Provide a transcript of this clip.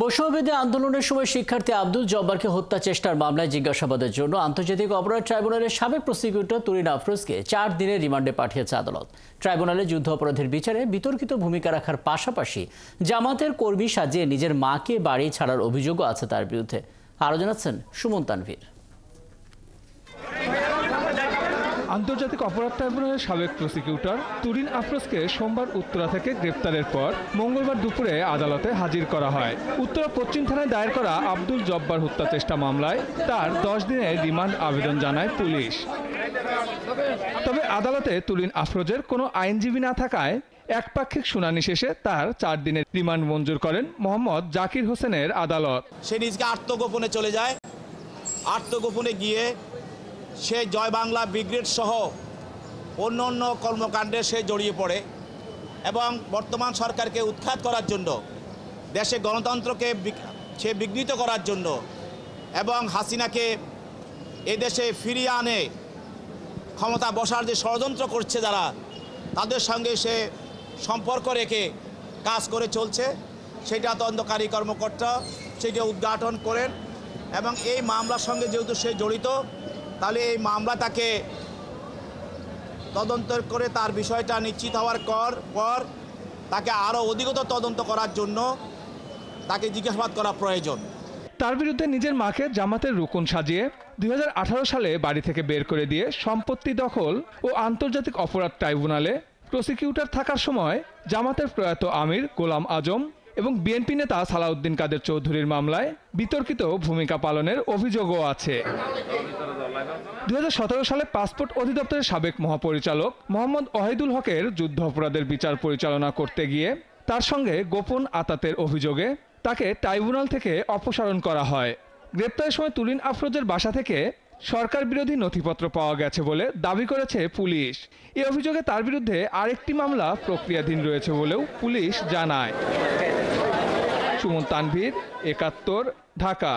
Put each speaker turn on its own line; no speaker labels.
বৈষম্যবিরোধী আন্দোলনের সময় শিক্ষার্থী আব্দুল জব্বারকে হত্যা চেষ্টার মামলায় জিজ্ঞাসাবাদের জন্য আন্তর্জাতিক অপরাধ ট্রাইব্যুনালের সাবেক প্রসিকিউটর তুরিন আফরোজকে 4 দিনের রিমান্ডে পাঠিয়েছে আদালত। ট্রাইব্যুনালে যুদ্ধ অপরাধের বিচারে বিতর্কিত ভূমিকা রাখার পাশাপাশি জামাতের কর্মী সাজিয়ে নিজের মাকে বাড়ি ছাড়ার অভিযোগও আছে তার বিরুদ্ধে। আরও জানাচ্ছেন সুমন তানভীর।
আন্তর্জাতিক অপরাধ ট্রাইব্যুনালের সাবেক প্রসিকিউটর তুরিন আফরোজকে সোমবার উত্তরা থেকে গ্রেপ্তারের পর মঙ্গলবার দুপুরে আদালতে হাজির করা হয়। উত্তরা পশ্চিম থানায় দায়ের করা আব্দুল জব্বার হত্যা চেষ্টা মামলায় তার 10 দিনের রিমান্ড আবেদন জানায় পুলিশ। তবে আদালতে তুরিন আফরোজের কোনো আইনজীবী না থাকায় একপাক্ষিক শুনানি শেষে তার 4 দিনের রিমান্ড মঞ্জুর করেন মোহাম্মদ জাকির হোসেনের আদালত।
সে নিজকে আত্মগোপনে চলে যায়। আত্মগোপনে গিয়ে সে জয় বাংলা ব্রিগেড সহ অন্য কর্মকাণ্ডে সে জড়িয়ে পড়ে এবং বর্তমান সরকারকে উৎখাত করার জন্য, দেশে গণতন্ত্রকে সে বিঘ্নিত করার জন্য এবং হাসিনাকে এদেশে ফিরিয়ে আনে ক্ষমতা বসার যে ষড়যন্ত্র করছে যারা, তাদের সঙ্গে সে সম্পর্ক রেখে কাজ করে চলছে। সেটা তদন্তকারী কর্মকর্তা সেটা উদ্ঘাটন করেন এবং এই মামলার সঙ্গে যেহেতু সে জড়িত, তাহলে এই মামলা তাকে তদন্ত করে তার বিষয়টা নিশ্চিত হওয়ার পর তাকে আরও অধিকতর তদন্ত করার জন্য তাকে জিজ্ঞাসাবাদ করা প্রয়োজন।
তার বিরুদ্ধে নিজের মাকে জামাতের রুকন সাজিয়ে 2018 সালে বাড়ি থেকে বের করে দিয়ে সম্পত্তি দখল ও আন্তর্জাতিক অপরাধ ট্রাইব্যুনালে প্রসিকিউটর থাকার সময় জামাতের প্রয়াত আমির গোলাম আজম এবং বিএনপি নেতা সালাউদ্দিন কাদের চৌধুরীর মামলায় বিতর্কিত ভূমিকা পালনের অভিযোগও আছে। 2017 সালে পাসপোর্ট অধিদপ্তরের সাবেক মহাপরিচালক মোহাম্মদ ওয়াহিদুল হকের যুদ্ধ অপরাধের বিচার পরিচালনা করতে গিয়ে তার সঙ্গে গোপন আতাতের অভিযোগে তাকে ট্রাইব্যুনাল থেকে অপসারণ করা হয়। গ্রেপ্তারের সময় তুরিন আফরোজের বাসা থেকে সরকার বিরোধী নথিপত্র পাওয়া গেছে বলে দাবি করেছে পুলিশ। এই অভিযোগে তার বিরুদ্ধে আরেকটি মামলা প্রক্রিয়াধীন রয়েছে বলেও পুলিশ জানায়। সুমন তানভীর, 71, ঢাকা।